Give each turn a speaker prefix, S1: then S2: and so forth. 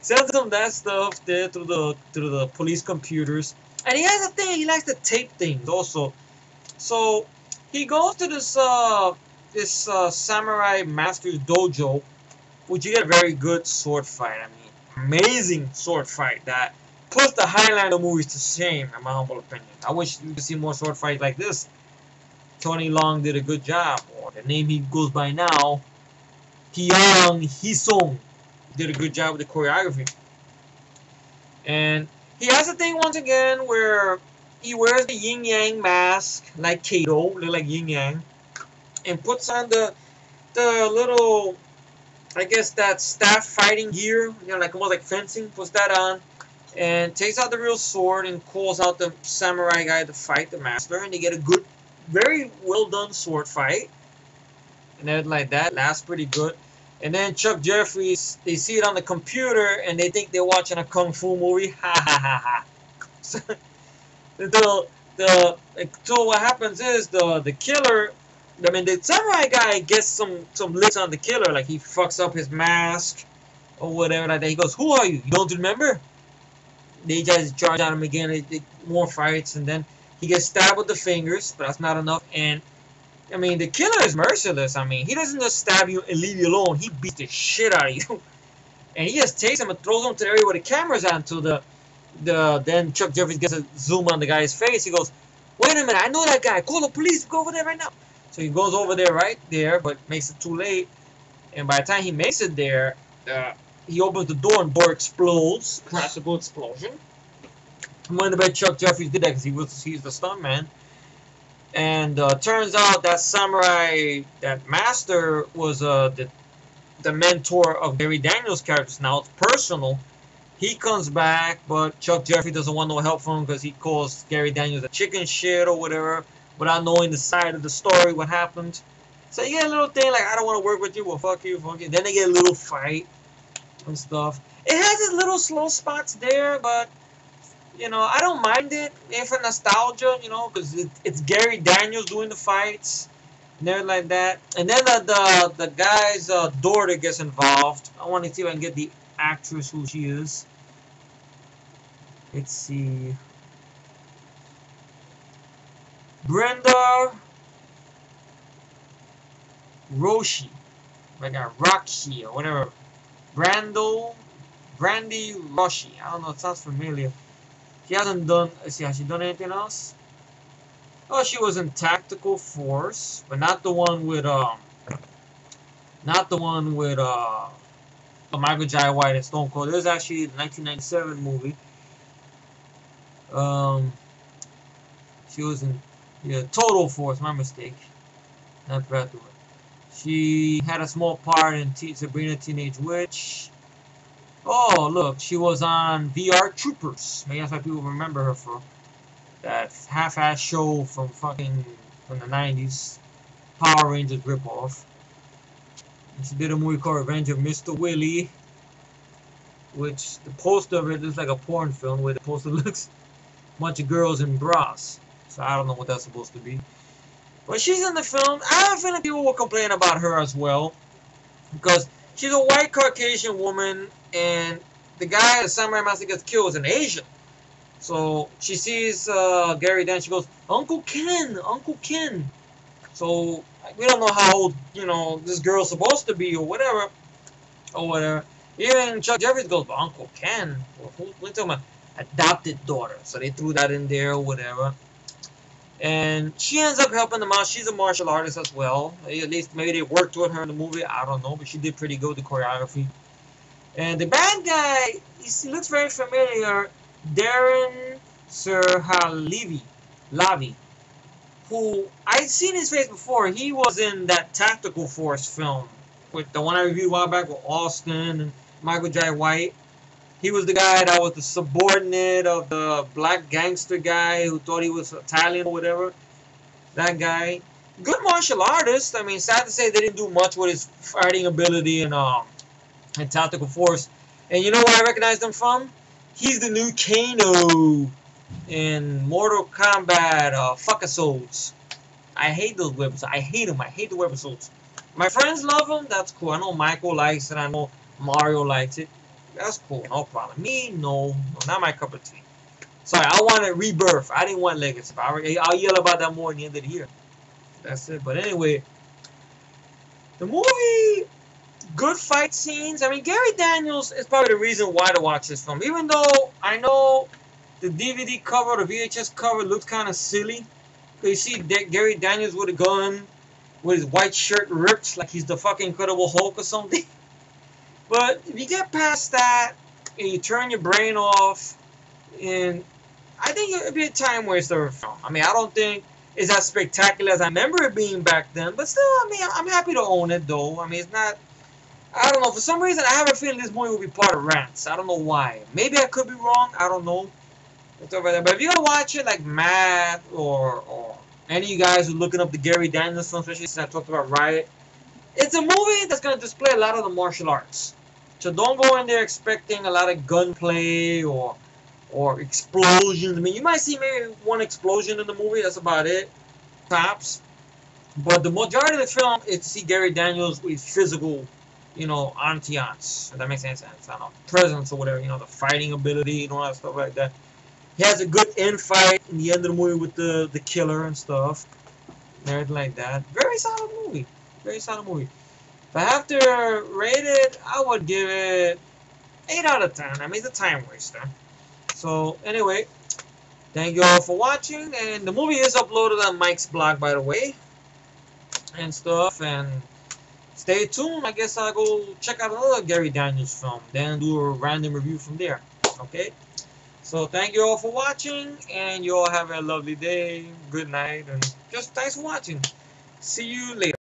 S1: Sends him that stuff there through the police computers. And he has a thing. He likes to tape things also. So he goes to this samurai master's dojo, which you get a very good sword fight. I mean, amazing sword fight that puts the Highlander movies to shame, in my humble opinion. I wish you could see more sword fights like this. Tony Long did a good job, or the name he goes by now, Hyang Hisong, did a good job with the choreography. And he has a thing once again where he wears the yin yang mask like Kato, look like yin yang, and puts on the little, I guess that staff fighting gear, you know, like almost like fencing, puts that on, and takes out the real sword and calls out the samurai guy to fight the master, and they get a good, very well done sword fight, and everything like that. Lasts pretty good. And then Chuck Jeffries, they see it on the computer and they think they're watching a kung fu movie. Ha ha ha ha. So, so what happens is the killer, I mean the samurai guy gets some licks on the killer, like he fucks up his mask or whatever like that. He goes, "Who are you? You don't remember?" They just charge on him again. More fights, and then he gets stabbed with the fingers, but that's not enough. And I mean, the killer is merciless. I mean, he doesn't just stab you and leave you alone. He beats the shit out of you. And he just takes him and throws him to the area where the camera's on. Then Chuck Jeffries gets a zoom on the guy's face. He goes, "Wait a minute, I know that guy. Call the police. Go over there right now." So he goes over there right there, but makes it too late. And by the time he makes it there, he opens the door and the door explodes. Classical explosion. I'm wondering about Chuck Jeffries did that because he's the stuntman. And turns out that samurai, that master, was the mentor of Gary Daniels' characters. Now it's personal. He comes back, but Chuck Jeffries doesn't want no help from him because he calls Gary Daniels a chicken shit or whatever, without knowing the side of the story, what happened. So you get a little thing like, "I don't want to work with you, well fuck you, fuck you." Then they get a little fight and stuff. It has its little slow spots there, but you know, I don't mind it, and for nostalgia, you know, because it's Gary Daniels doing the fights and everything like that. And then the guy's daughter gets involved. I want to see if I can get the actress who she is. Let's see. Brenda Roshi, like a Roxy or whatever. Brandy Roshi. I don't know. It sounds familiar. She hasn't done. Let's see, has she done anything else? Oh, she was in Tactical Force, but not the one with Michael Jai White and Stone Cold. It was actually the 1997 movie. She was in Total Force. My mistake. Not Breathwork. She had a small part in Sabrina Teenage Witch. Oh, look, she was on VR Troopers. Maybe that's why people remember her for that half-ass show from the 90s, Power Rangers ripoff. And she did a movie called Revenge of Mr. Willie, which the poster of it looks like a porn film, where the poster looks a bunch of girls in bras. So I don't know what that's supposed to be. But she's in the film. I have a feeling people will complain about her as well, because she's a white Caucasian woman, and the guy, the samurai master, gets killed is an Asian. So she sees Gary Daniels. She goes, "Uncle Ken, Uncle Ken." So we don't know how old, you know, this girl's supposed to be or whatever. Even Chuck Jeffries goes, "But Uncle Ken, we're talking about adopted daughter." So they threw that in there or whatever. And she ends up helping them out. She's a martial artist as well. At least maybe they worked with her in the movie. I don't know, but she did pretty good with the choreography. And the bad guy, he looks very familiar. Darren Lavi, who I'd seen his face before. He was in that Tactical Force film, with the one I reviewed a while back with Austin and Michael Jai White. He was the guy that was the subordinate of the black gangster guy who thought he was Italian or whatever. That guy. Good martial artist. I mean, sad to say they didn't do much with his fighting ability in Tactical Force. And you know where I recognize him from? He's the new Kano in Mortal Kombat Fuckasodes. I hate those weapons. I hate them. I hate the weapons. My friends love them. That's cool. I know Michael likes it. I know Mario likes it. That's cool, no problem. Me, no, not my cup of tea. Sorry, I wanted Rebirth. I didn't want Legacy. But I'll yell about that more in the end of the year. That's it. But anyway, the movie, good fight scenes. I mean, Gary Daniels is probably the reason why to watch this film. Even though I know the DVD cover, the VHS cover looks kind of silly. You see Gary Daniels with a gun, with his white shirt ripped like he's the fucking Incredible Hulk or something. But if you get past that and you turn your brain off, and I think it'd be a time waster film. I mean, I don't think it's as spectacular as I remember it being back then, but still, I mean, I'm happy to own it though. I mean, it's not. I don't know. For some reason, I have a feeling this movie will be part of Rants. I don't know why. Maybe I could be wrong. I don't know. But if you're gonna watch it, like Matt or any of you guys who are looking up the Gary Daniels film, especially since I talked about Riot, it's a movie that's gonna display a lot of the martial arts. So don't go in there expecting a lot of gunplay or explosions. I mean, you might see maybe one explosion in the movie. That's about it, tops. But the majority of the film is to see Gary Daniels with physical, ambiance. If that makes any sense. I don't know, presence or whatever. The fighting ability and all that stuff like that. He has a good end fight in the end of the movie with the killer and stuff, and everything like that. Very solid movie. Very solid movie. If I have to rate it, I would give it 8 out of 10. I mean, it's a time waster. So anyway, thank you all for watching, and the movie is uploaded on Mike's blog, by the way, and stuff. And stay tuned. I guess I'll go check out another Gary Daniels film, then do a random review from there. Okay. So thank you all for watching, and you all have a lovely day, good night, and just thanks for watching. See you later.